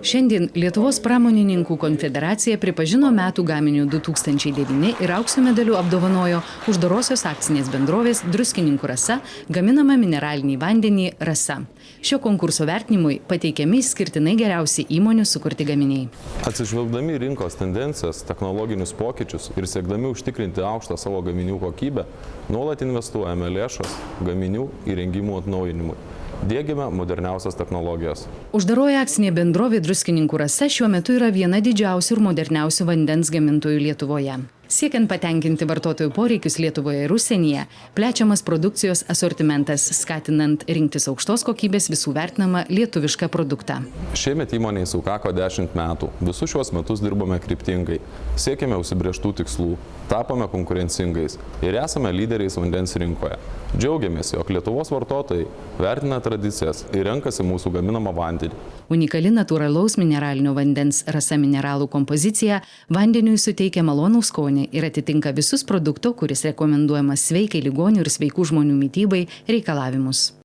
Šiandien Lietuvos pramonininkų konfederacija pripažino metų gaminiu 2009 ir aukso medaliu apdovanojo uždarosios akcinės bendrovės Druskininkų Rasa gaminamą mineralinį vandenį Rasa. Šio konkurso vertinimui pateikiami išskirtinai geriausi įmonių sukurti gaminiai. Atsižvelgdami rinkos tendencijas, technologinius pokyčius ir siekdami užtikrinti aukštą savo gaminių kokybę, nuolat investuojame lėšas gaminių įrengimų atnaujinimui. Diegiame moderniausias technologijas. Uždaroji akcinė bendrovė Druskininkų Rasa šiuo metu yra viena didžiausių ir moderniausių vandens gamintojų Lietuvoje. Siekiant patenkinti vartotojų poreikius Lietuvoje ir užsienyje, plečiamas produkcijos asortimentas, skatinant rinktis aukštos kokybės visų vertinamą lietuvišką produktą. Šiemet įmonei sukako 10 metų. Visus šiuos metus dirbame kryptingai, siekėme užsibrėžtų tikslų, tapome konkurencingais ir esame lyderiais vandens rinkoje. Džiaugiamės, jog Lietuvos vartotojai vertina tradicijas ir renkasi mūsų gaminamą vandenį. Unikali natūralaus mineralinio vandens Rasa mineralų kompozicija vandeniui suteikia malonų skonį ir atitinka visus produkto, kuris rekomenduojamas sveikai ligonių ir sveikų žmonių mitybai reikalavimus.